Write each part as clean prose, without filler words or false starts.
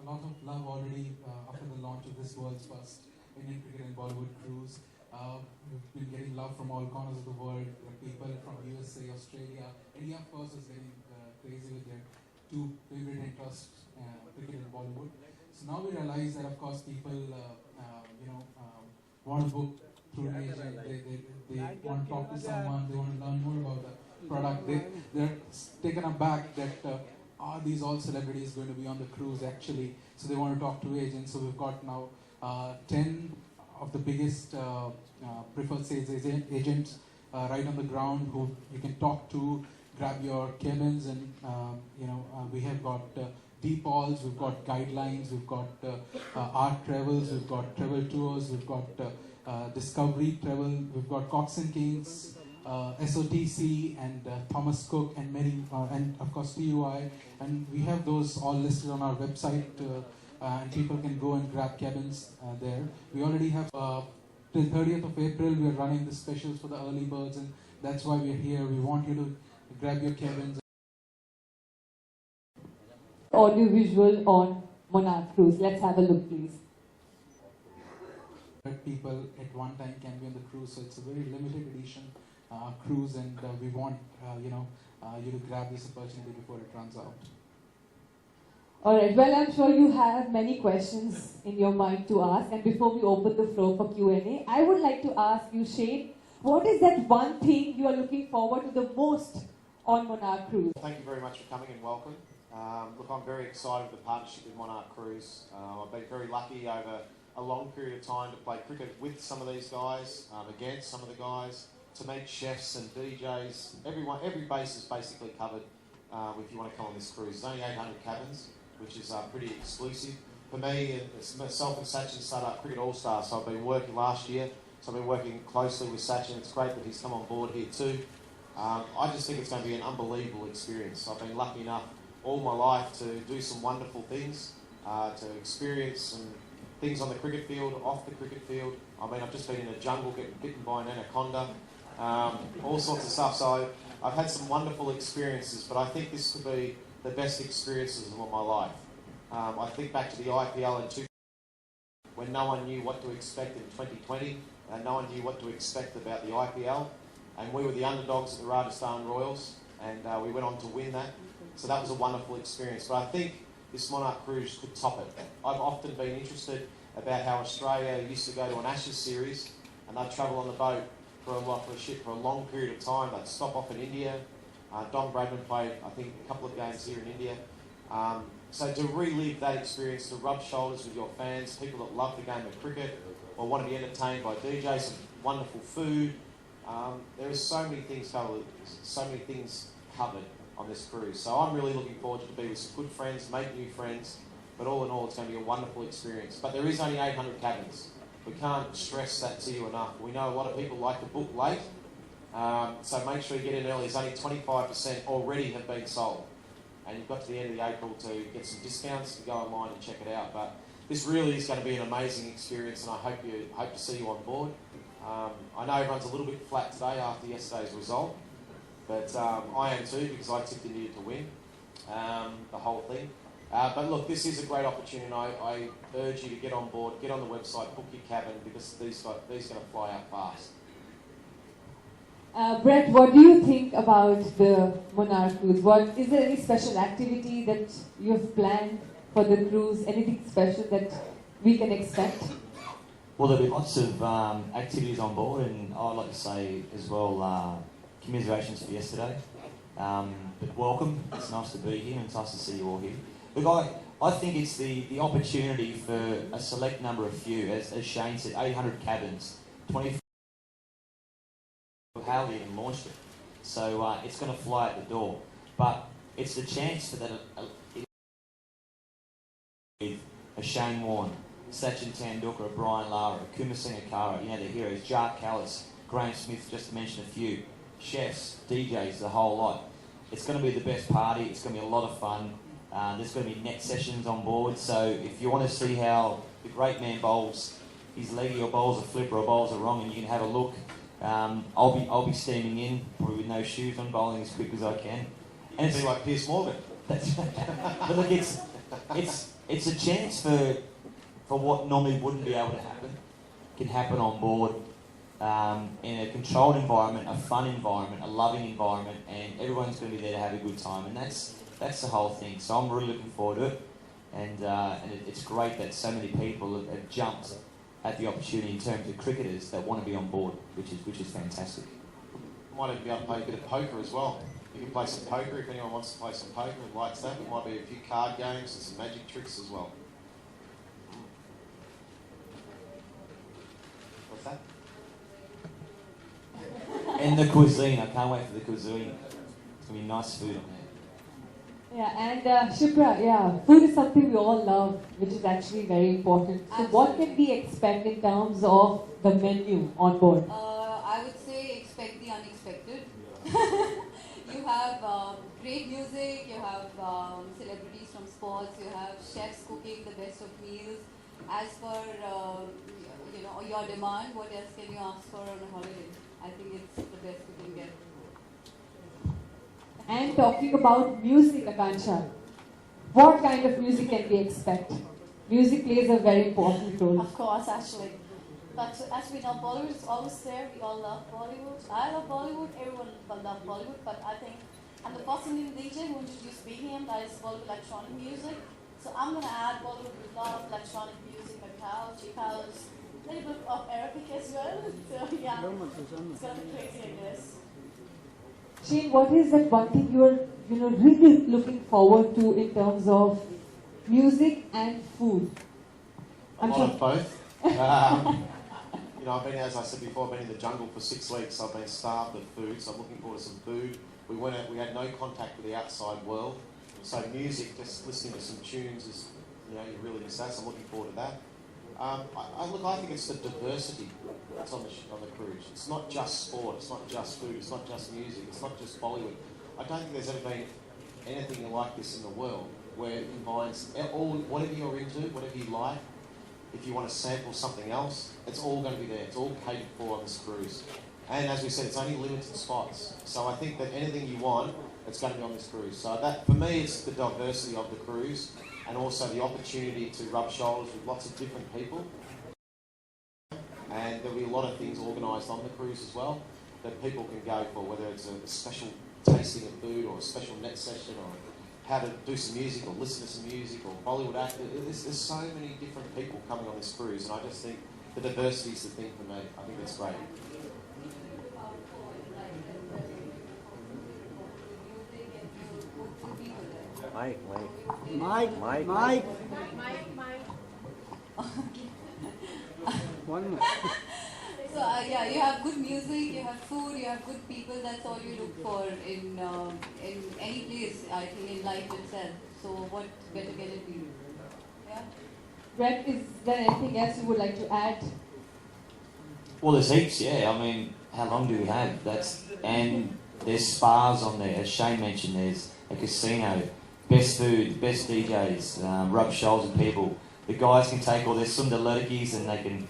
lot of love already after the launch of this world's first Indian cricket and Bollywood cruise. We've been getting love from all corners of the world. People from USA, Australia, India, of course, is getting crazy with their two favorite interests, cricket and Bollywood. So now we realize that, of course, people, want to book through an agent. They want to talk to someone. They want to learn more about the product. They're taken aback that are these all celebrities going to be on the cruise actually? So they want to talk to agents. So we've got now 10 of the biggest preferred sales agents right on the ground who you can talk to, grab your cabins, and we have got deep halls, we've got guidelines, we've got art travels, we've got travel tours, we've got discovery travel, we've got Cox and Kings, SOTC, and Thomas Cook, and many, and of course TUI, and we have those all listed on our website, and people can go and grab cabins there. We already have till 30th of April. We are running the specials for the early birds, and that's why we're here. We want you to grab your cabins. Audiovisual on Monarch Cruise. Let's have a look, please. People at one time can be on the cruise, so it's a very limited edition cruise, and we want you to grab this opportunity before it runs out. Alright, well, I'm sure you have many questions in your mind to ask, and before we open the floor for Q&A, I would like to ask you, Shane, what is that one thing you are looking forward to the most on Monarch Cruise? Thank you very much for coming and welcome. Look, I'm very excited with the partnership with Monarch Cruise. I've been very lucky over a long period of time to play cricket with some of these guys, against some of the guys, to meet chefs and DJs. Every base is basically covered if you want to come on this cruise. There's only 800 cabins, which is pretty exclusive. For me, it's myself and Sachin started up Cricket All-Stars, so I've been working last year, so I've been working closely with Sachin. It's great that he's come on board here too. I just think it's going to be an unbelievable experience. I've been lucky enough all my life to do some wonderful things, to experience some things on the cricket field, off the cricket field. I mean, I've just been in a jungle getting bitten by an anaconda, all sorts of stuff. So I've had some wonderful experiences, but I think this could be the best experiences of all my life. I think back to the IPL in 2000, when no one knew what to expect in 2020, and no one knew what to expect about the IPL, and we were the underdogs at the Rajasthan Royals, and we went on to win that. So that was a wonderful experience. But I think this Monarch Cruise could top it. I've often been interested about how Australia used to go to an Ashes series, and they'd travel on the boat for a ship for a long period of time. They'd stop off in India. Don Bradman played, I think, a couple of games here in India. So to relive that experience, to rub shoulders with your fans, people that love the game of cricket or want to be entertained by DJs, some wonderful food. There are so many things covered on this cruise. So I'm really looking forward to be with some good friends, make new friends, but all in all, it's going to be a wonderful experience. But there is only 800 cabins. We can't stress that to you enough. We know a lot of people like to book late, so make sure you get in early. There's only 25% already have been sold. And you've got to the end of the April to get some discounts, to go online and check it out. But this really is going to be an amazing experience, and I hope to see you on board. I know everyone's a little bit flat today after yesterday's result, but I am too, because I tipped India to win the whole thing. But look, this is a great opportunity, and I urge you to get on board, get on the website, book your cabin, because these are going to fly out fast. Brett, what do you think about the Monarch Cruise? Is there any special activity that you have planned for the cruise? Anything special that we can expect? Well, there'll be lots of activities on board, and I'd like to say as well, commiserations for yesterday. But welcome, it's nice to be here, and it's nice to see you all here. Look, I think it's the opportunity for a select number of few, as Shane said, 800 cabins, 24. How we even launched it, so it's going to fly out the door. But it's the chance for that with a Shane Warne, Sachin Tendulkar, Brian Lara, Kumar Sangakkara, the heroes, Jacques Callis, Graham Smith, just to mention a few, chefs, DJs, the whole lot. It's going to be the best party. It's going to be a lot of fun. There's going to be net sessions on board, so if you want to see how the great man bowls his leggy or bowls a flip or bowls a wrong, and you can have a look. I'll be steaming in, probably with no shoes on, bowling as quick as I can. And it's like Piers Morgan. But look, it's it's a chance for what normally wouldn't be able to happen, can happen on board in a controlled environment, a fun environment, a loving environment, and everyone's going to be there to have a good time, and that's the whole thing. So I'm really looking forward to it, and it's great that so many people have jumped at the opportunity in terms of cricketers that want to be on board, which is fantastic. Might even be able to play a bit of poker as well. You can play some poker if anyone wants to play some poker and likes that. There might be a few card games and some magic tricks as well. What's that? And the cuisine, I can't wait for the cuisine. It's going to be nice food on there. Yeah, and Shipra, yeah, food is something we all love, which is actually very important. So what can we expect in terms of the menu on board? I would say expect the unexpected. You have great music, you have celebrities from sports, you have chefs cooking the best of meals. As for your demand, what else can you ask for on a holiday? I think it's the best you can get. And talking about music, Akansha, what kind of music can we expect? Music plays a very important role. Of course, actually. But as we know, Bollywood is always there. We all love Bollywood. I love Bollywood. Everyone will love Bollywood. But I think I'm the first Indian DJ who introduced BGM, that is Bollywood electronic music. So I'm going to add Bollywood with a lot of electronic music, like house, deep house, a little bit of Arabic as well. So yeah, it's going to be crazy, I guess. Shane, what is that one thing you are really looking forward to in terms of music and food? A lot of both. I've been, as I said before, I've been in the jungle for 6 weeks. I've been starved of food, so I'm looking forward to some food. We had no contact with the outside world. So music, just listening to some tunes is, you really miss that. So I'm looking forward to that. I think it's the diversity that's on the cruise. It's not just sport, it's not just food, it's not just music, it's not just Bollywood. I don't think there's ever been anything like this in the world where it combines whatever you're into, whatever you like. If you want to sample something else, it's all going to be there. It's all catered for on this cruise. And as we said, it's only limited spots. So I think that anything you want, it's going to be on this cruise. So that, for me, it's the diversity of the cruise and also the opportunity to rub shoulders with lots of different people. And there'll be a lot of things organised on the cruise as well that people can go for, whether it's a special tasting of food or a special net session or how to do some music or listen to some music or Bollywood act. There's so many different people coming on this cruise, and I just think the diversity is the thing for me. I think that's great. Mike. One more. So you have good music, you have food, you have good people. That's all you look for in any place. I think in life itself. So what better can it be? Yeah. Brett, is there anything else you would like to add? Well, there's heaps, yeah. I mean, how long do we have? And there's spas on there, as Shane mentioned. There's a casino, best food, best DJs, rub shoulders with people. The guys can take all their sundar ladakis and they can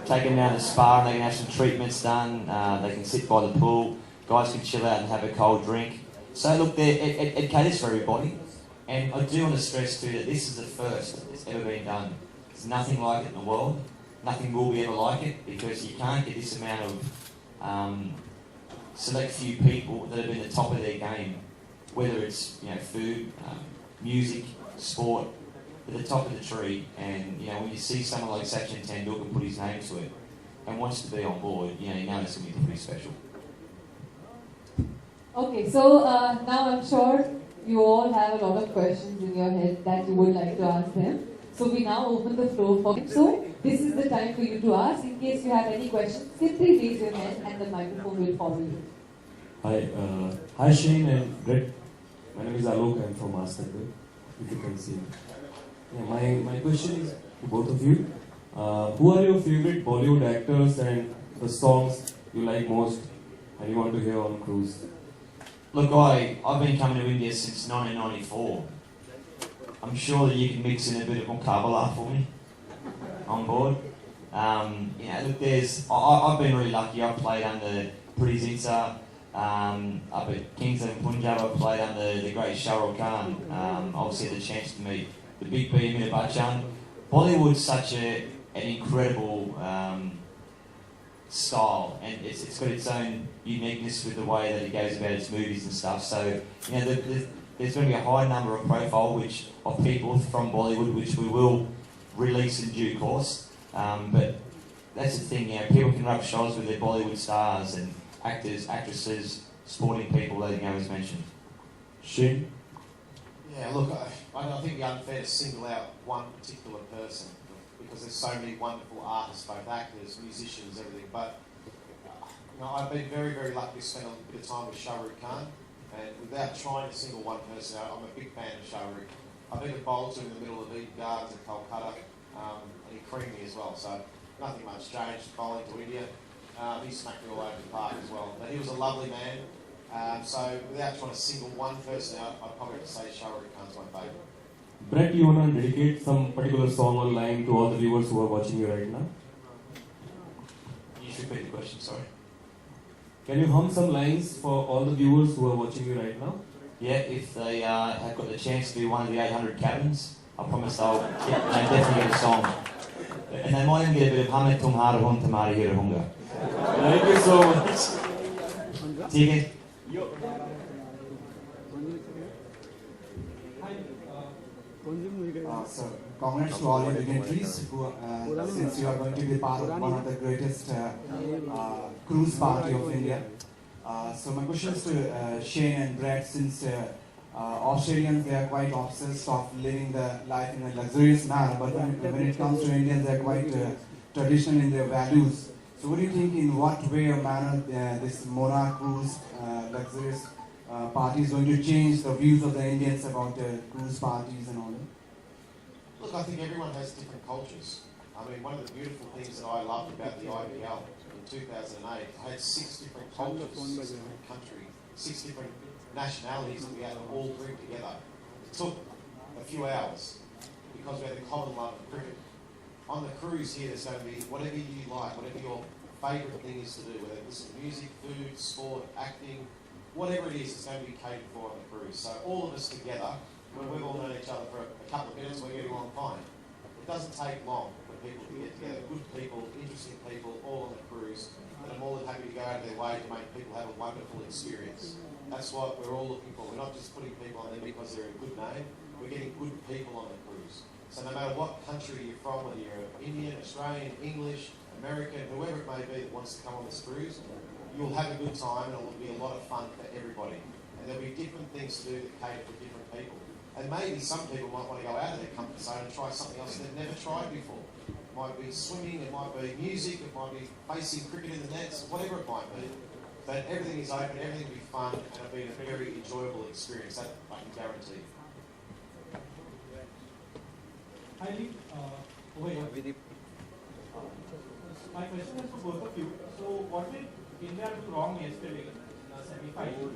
take them down to the spa and they can have some treatments done. They can sit by the pool. Guys can chill out and have a cold drink. So look, it caters for everybody. And I do want to stress too that this is the first that's ever been done. There's nothing like it in the world. Nothing will be ever like it because you can't get this amount of select few people that have been at the top of their game, whether it's food, music, sport, at the top of the tree. And when you see someone like Sachin Tendulkar put his name to it and wants to be on board, you know it's going to be pretty special. Okay, so now I'm sure you all have a lot of questions in your head that you would like to ask them. So we now open the floor for them. So this is the time for you to ask. In case you have any questions, simply raise your hand and the microphone will follow you. Hi Shane and Brett. My name is Alok. I'm from Mastercard. If you can see. Yeah, my question is to both of you. Who are your favorite Bollywood actors and the songs you like most and you want to hear on cruise? Look, I've been coming to India since 1994. I'm sure that you can mix in a bit of Muqabala for me on board. Look, I've been really lucky. I've played under Pretty Zinsa. Up at Kingston, Punjab, I played under the great Shah Rukh Khan. Obviously had the chance to meet the Big B, Amitabh Bachchan. Bollywood's such an incredible style, and it's got its own uniqueness with the way that it goes about its movies and stuff. So, you know, there's going to be a high number of profile of people from Bollywood, which we will release in due course. But that's the thing, you know, people can rub shoulders with their Bollywood stars and actors, actresses, sporting people, you know, as mentioned. Shane? Yeah, look, I don't think it'd be unfair to single out one particular person because there's so many wonderful artists, both actors, musicians, everything. But you know, I've been very, very lucky to spend a bit of time with Shah Rukh Khan, and without trying to single one person out, I'm a big fan of Shah Rukh. I've been to bowl to him in the middle of Eden Gardens in Kolkata, and he creamed me as well. So nothing much changed bowling to India. He smacked me all over the park as well. But he was a lovely man. So without trying to single one person out, I'd probably have to say Shah Rukh Khan's my favourite. Brett, you want to dedicate some particular song or line to all the viewers who are watching you right now? You should repeat the question, sorry. Can you hum some lines for all the viewers who are watching you right now? Yeah, if they have got the chance to be one of the 800 cabins, I promise they'll definitely get a song. And they might even get a bit of Hame Tumhara Hun Tamari Hira Hunga. Thank you so much. See you again. So, congrats to all your dignitaries who, since you are going to be part of one of the greatest cruise party of India. So my question is to Shane and Brett, since Australians, they are quite obsessed of living the life in a luxurious manner, but when it comes to Indians, they are quite traditional in their values. So what do you think, in what way or manner this Monarch cruise luxurious party is going to change the views of the Indians about cruise parties and all that? Look, I think everyone has different cultures. I mean, one of the beautiful things that I loved about the IPL in 2008, I had 6 different cultures, 6 different countries, 6 different nationalities that we had to all bring together. It took a few hours because we had the common love of cricket. On the cruise here, there's going to be whatever you like, whatever your favourite thing is to do, whether it's music, food, sport, acting, whatever it is, it's going to be catered for on the cruise. So all of us together, when we've all known each other for a couple of minutes, we're getting along fine. It doesn't take long for people to get together, good people, interesting people, all on the cruise, and I'm more than happy to go out of their way to make people have a wonderful experience. That's what we're all looking for. We're not just putting people on there because they're a good name, we're getting good people on the cruise. So no matter what country you're from, whether you're Indian, Australian, English, American, whoever it may be that wants to come on this cruise, you'll have a good time and it'll be a lot of fun for everybody. And there'll be different things to do that cater for different people. And maybe some people might want to go out of their comfort zone and try something else they've never tried before. It might be swimming, it might be music, it might be facing cricket in the nets, whatever it might be. But everything is open, everything will be fun, and it'll be a very enjoyable experience, that I can guarantee. Hi, Lee. My question is for both of you. So, what did India do wrong yesterday in the semi-final?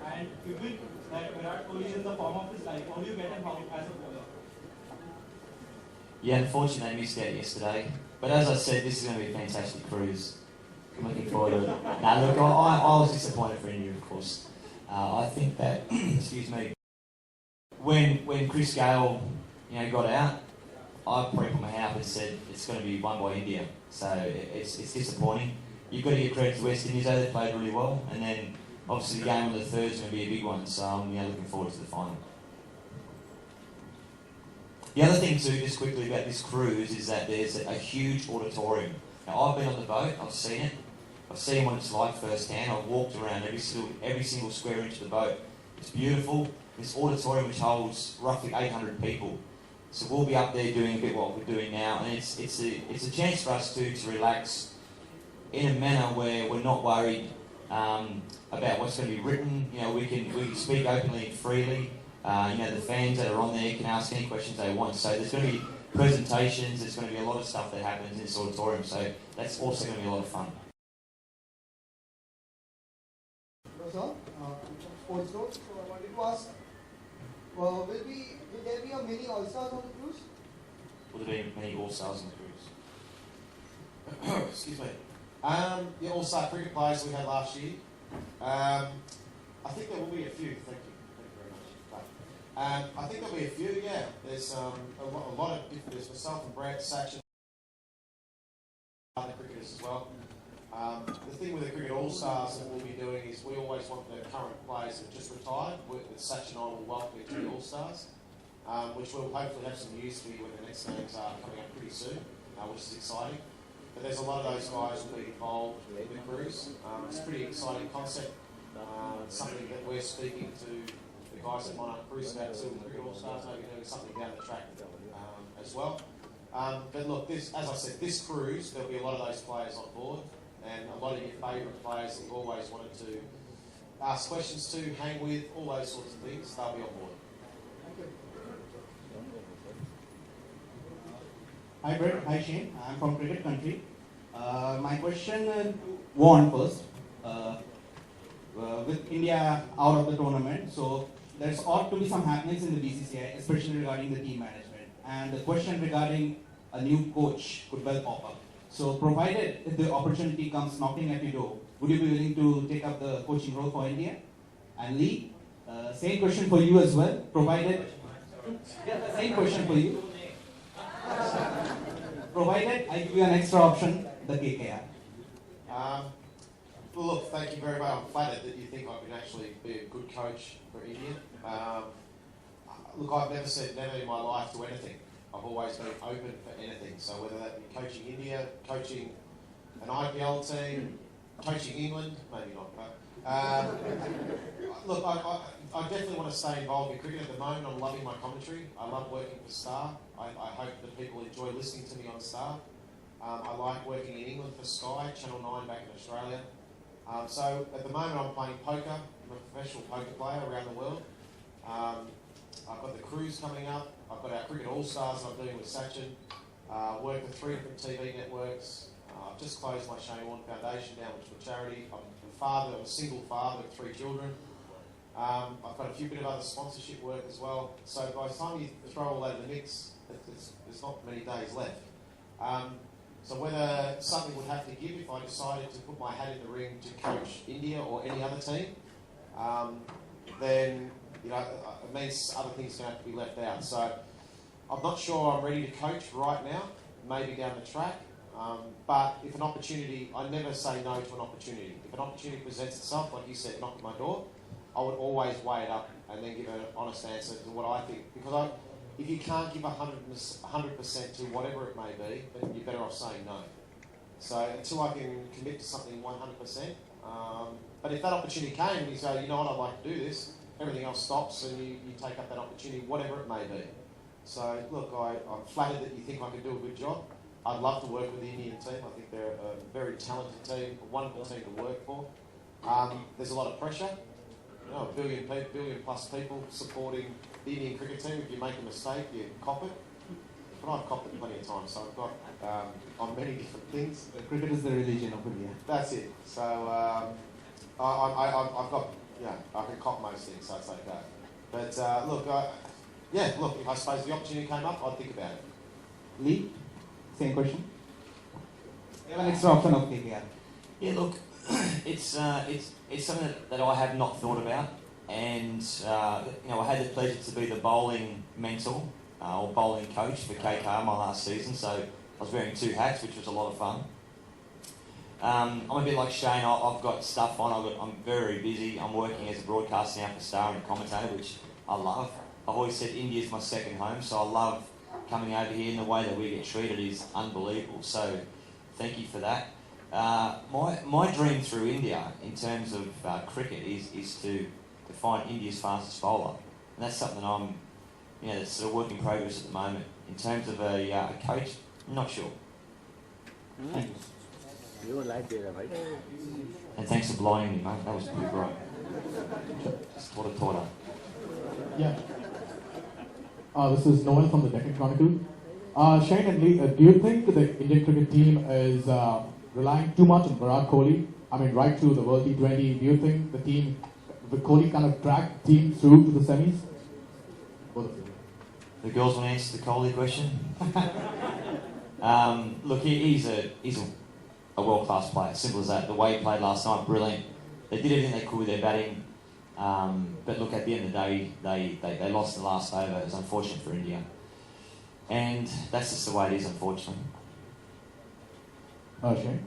And given that Virat Kohli is the form of his life, how do you get him out as a bowler? Yeah, unfortunately they missed out yesterday. But as I said, this is going to be a fantastic cruise. I'm looking forward to it. Now, look, I was disappointed for India, of course. I think that, excuse me, when Chris Gale, got out, I probably put my hand up and said it's going to be won by India. So it's disappointing. You've got to give credit to West Indies, though. They played really well. And then, obviously, the game on the third is going to be a big one. So I'm looking forward to the final. The other thing, too, just quickly about this cruise, is that there's a huge auditorium. Now, I've been on the boat. I've seen it. I've seen what it's like firsthand. I've walked around every single square inch of the boat. It's beautiful. This auditorium, which holds roughly 800 people. So we'll be up there doing a bit what we're doing now, and it's a chance for us to relax in a manner where we're not worried about what's going to be written. We can speak openly and freely. The fans that are on there can ask any questions they want. So there's going to be presentations. There's going to be a lot of stuff that happens in this auditorium. So that's also going to be a lot of fun. Hello, sir. Sports Road. So I wanted to ask, will there be a mini All-Stars on the cruise? Will there be many All-Stars on the cruise? Excuse me. The All-Star cricket players we had last year. I think there will be a few. Thank you very much. I think there'll be a few, yeah. There's a lot of different, there's myself and Brad, Sachin, other cricketers as well. The thing with the Cricket All-Stars that we'll be doing is we always want the current players that just retired, with Sachin and I will welcome to the All-Stars, which we'll hopefully have some news for you when the next games are coming up pretty soon, which is exciting. But there's a lot of those guys will be involved in the cruise. It's a pretty exciting concept, something that we're speaking to the guys at Monarch Cruise about too, with Cricket All-Stars, maybe doing something down the track as well. But look, as I said, this cruise, there'll be a lot of those players on board, and a lot of your favourite players that you've always wanted to ask questions to, hang with, all those sorts of things, they'll be on board. Hi Brett, hi Shane, I'm from Cricket Country. My question to Warne first. With India out of the tournament, so there's ought to be some happenings in the BCCI, especially regarding the team management. And the question regarding a new coach could well pop up. So provided if the opportunity comes knocking at your door, would you be willing to take up the coaching role for India? And Lee, same question for you as well, provided, same question for you. Provided I give you an extra option, the KKR. Well, look, thank you very much. I'm flattered that you think I can actually be a good coach for India. Look, I've never said never in my life to anything. I've always been open for anything. So whether that be coaching India, coaching an IPL team, coaching England, maybe not. But, look, I definitely want to stay involved in cricket at the moment. I'm loving my commentary. I love working for Star. I hope that people enjoy listening to me on Star. I like working in England for Sky, Channel 9 back in Australia. So at the moment I'm playing poker. I'm a professional poker player around the world. I've got the cruise coming up. I've got our Cricket All-Stars I'm doing with Sachin. Work with 3 different TV networks. I've just closed my Shane Warne Foundation down, which is for charity. I'm a single father of 3 children. I've got a few bit of other sponsorship work as well. So by the time you throw all that in the mix, there's not many days left. So whether something would have to give if I decided to put my hat in the ring to coach India or any other team, then it means other things are going to have to be left out. So I'm not sure I'm ready to coach right now, maybe down the track. But if an opportunity, I never say no to an opportunity. If an opportunity presents itself, like you said, knock at my door, I would always weigh it up and then give an honest answer to what I think. Because if you can't give 100% to whatever it may be, then you're better off saying no. So until I can commit to something 100%, but if that opportunity came and you say, you know what, I'd like to do this, everything else stops and you take up that opportunity, whatever it may be. So look, I'm flattered that you think I can do a good job. I'd love to work with the Indian team. I think they're a very talented team, a wonderful team to work for. There's a lot of pressure. A billion plus people supporting the Indian cricket team. If you make a mistake, you cop it. But I've copped it plenty of times, so I've got on many different things. Cricket is the religion of India. That's it. So I've got, I can cop most things, so it's okay. But look, I suppose the opportunity came up, I'd think about it. Lee, same question. You have an extra option of KKR. Yeah, look, it's something that I have not thought about, and I had the pleasure to be the bowling mentor or bowling coach for KKR my last season, so I was wearing 2 hats, which was a lot of fun. I'm a bit like Shane. I've got stuff on. I'm very busy. I'm working as a broadcaster now for Star and a commentator, which I love. I've always said India's my second home, so I love coming over here, and the way that we get treated is unbelievable. So thank you for that. My dream through India in terms of cricket is to find India's fastest bowler, and that's something I'm, that's sort of work in progress at the moment. In terms of a coach, I'm not sure. Thank you. You like that, right? And thanks for blinding me, mate. That was pretty great. Just taught. Yeah. This is Noel from the Deccan Chronicle. Shane and Lee, do you think the Indian cricket team is relying too much on Virat Kohli? I mean, right through the World T20, do you think the Kohli kind of dragged the team through to the semis? Both of you. The girls want to answer the Kohli question. Look, he's a world-class player. Simple as that. The way he played last night, brilliant. They did everything they could with their batting. But look, at the end of the day, they lost the last over. It was unfortunate for India. And that's just the way it is, unfortunately. Shane?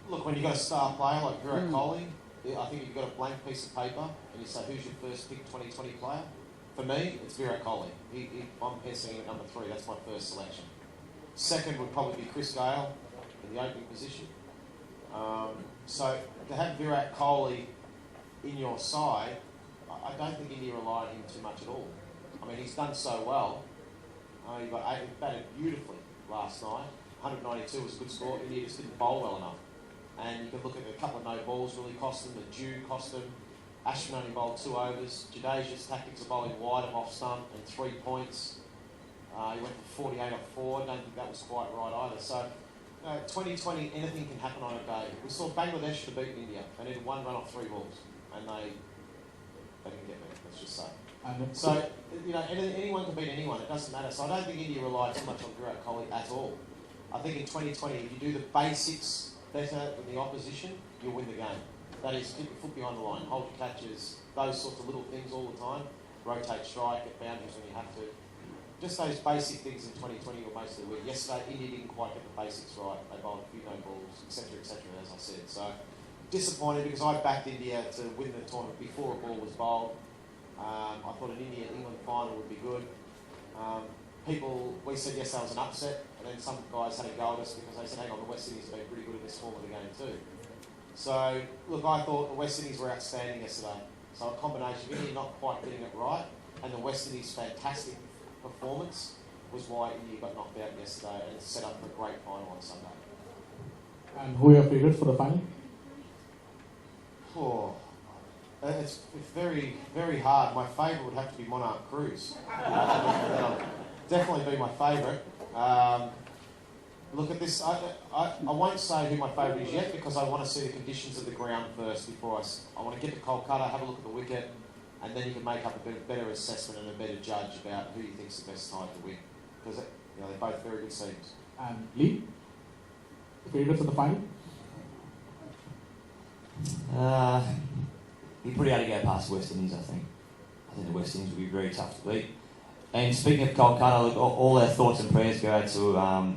Look, when you've got a star player like Virat Kohli, I think you've got a blank piece of paper and you say, who's your first pick 2020 player? For me, it's Virat Kohli. I'm penciling at number 3. That's my first selection. Second would probably be Chris Gale in the opening position. So to have Virat Kohli in your side, I don't think India rely on him too much at all. I mean, he's done so well. He batted beautifully last night. 192 was a good score. India just didn't bowl well enough. And you can look at a couple of no balls really cost them. The dew cost them. Ashwin only bowled 2 overs. Jadeja's tactics of bowling wide of off stump and 3 points. He went for 48 off 4. Don't think that was quite right either. So, 2020, anything can happen on a day. We saw Bangladesh to beat India. They needed 1 run off 3 balls, and they didn't get there. Let's just say. So, anyone can beat anyone. It doesn't matter. So I don't think India rely too much on Virat Kohli at all. I think in 2020, if you do the basics better than the opposition, you'll win the game. That is, keep your foot behind the line, hold your catches, those sorts of little things all the time. Rotate strike, get boundaries when you have to. Just those basic things in 2020 will mostly win. Yesterday, India didn't quite get the basics right. They bowled a few no balls, etc., as I said. So, disappointed because I backed India to win the tournament before a ball was bowled. I thought an India-England final would be good. We said yesterday was an upset, and then some guys had a go at us because they said, hang on, the West Indies have been pretty good in this form of the game too. So, look, I thought the West Indies were outstanding yesterday. So a combination of India not quite getting it right and the West Indies' fantastic performance was why India got knocked out yesterday and set up for a great final on Sunday. And who are your favourites for the final? Oh, it's very, very hard. My favourite would have to be Monarch Cruise. That'll definitely be my favourite. Look at this. I won't say who my favourite is yet because I want to see the conditions of the ground first before I want to get to Kolkata, have a look at the wicket, and then you can make up a better assessment and a better judge about who you think's the best side to win. Because they're both very good teams. And Lee, favourites for the final? Be pretty hard to go past West Indies, I think. I think the West Indies will be very tough to beat. And speaking of Kolkata, look, all our thoughts and prayers go out to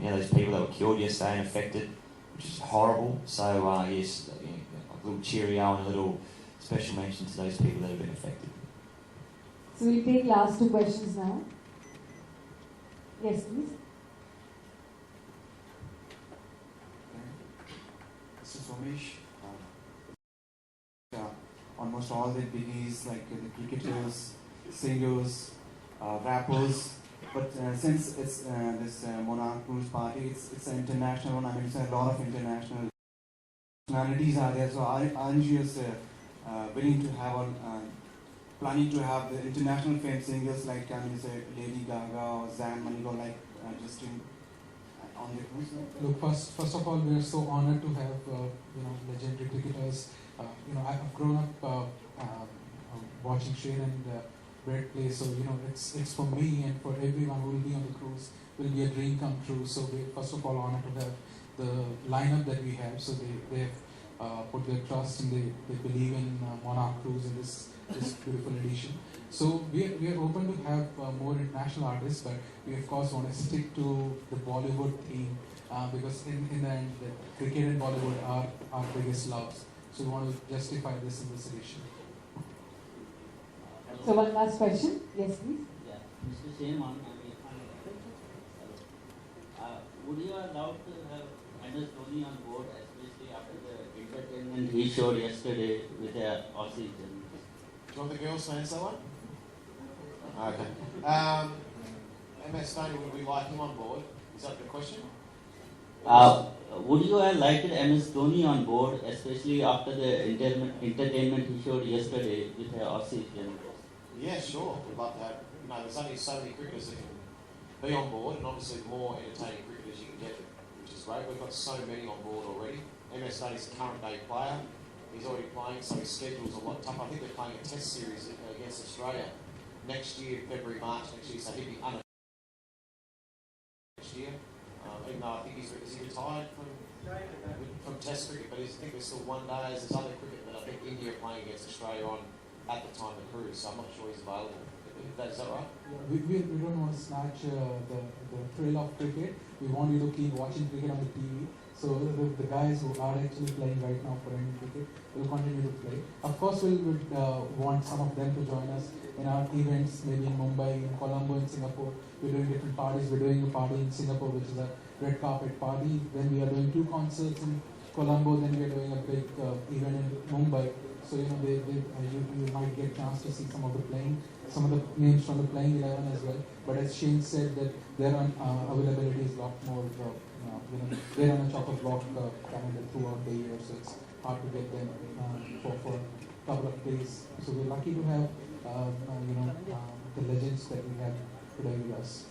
those people that were killed yesterday and affected, which is horrible. So yes, a little cheerio and a little special mention to those people that have been affected. So we'll take last 2 questions now. Yes, please. This is Ramesh. Almost all the biggies like the cricketers, singers, rappers, but since it's this Monarch Cruise party, it's an international one. I mean, it's a lot of international personalities are there. So aren't you just willing to have planning to have the international famed singers like say Lady Gaga or Zayn Malik or like Justin on the cruise? Look, first of all, we are so honored to have legendary cricketers. I've grown up watching Shane and Brett play, so it's for me and for everyone who will be on the cruise will be a dream come true. So we're first of all honored to have the lineup that we have. So they have put their trust and they believe in Monarch Cruise in this beautiful edition. So we are open to have more international artists, but we of course want to stick to the Bollywood theme because in the end, the cricket and Bollywood are our biggest loves. So we want to justify this in this edition. So one last question. Yes, please. Yeah, Mr. Shane, would you allow to have MS Dhoni on board, especially after the entertainment he showed yesterday with the Aussie? Do you want the girls to answer that one? Okay. MS Dhoni, would we like him on board? Is that the question? Would you have liked MS Dhoni on board, especially after the entertainment he showed yesterday with the Aussie? Yeah, sure. We'd love to have. There's only so many cricketers that can be on board, and obviously the more entertaining cricketers you can get, which is great. We've got so many on board already. MS Dhoni's a current day player. He's already playing, so his schedule's a lot tougher. I think they're playing a test series against Australia next year, February, March next year, so he'd be next year. Even though I think is he retired from test cricket, but I think there's Bristol one day. There's other cricket that I think India are playing against Australia on at the time of the cruise, so I'm not sure he's available. Is that right? We don't want to snatch the thrill of cricket. We want you to keep watching cricket on the TV. So the guys who are actually playing right now for Indian cricket will continue to play. Of course, we would want some of them to join us in our events, maybe in Mumbai, in Colombo, in Singapore. We're doing different parties. We're doing a party in Singapore, which is a red carpet party. Then we are doing 2 concerts in Colombo. Then we are doing a big event in Mumbai. So you might get a chance to see some of the names from the playing 11 as well. But as Shane said, that their availability is a lot more. They're on a chock-a block calendar throughout the year, so it's hard to get them for a couple of days. So we're lucky to have the legends that we have today with us.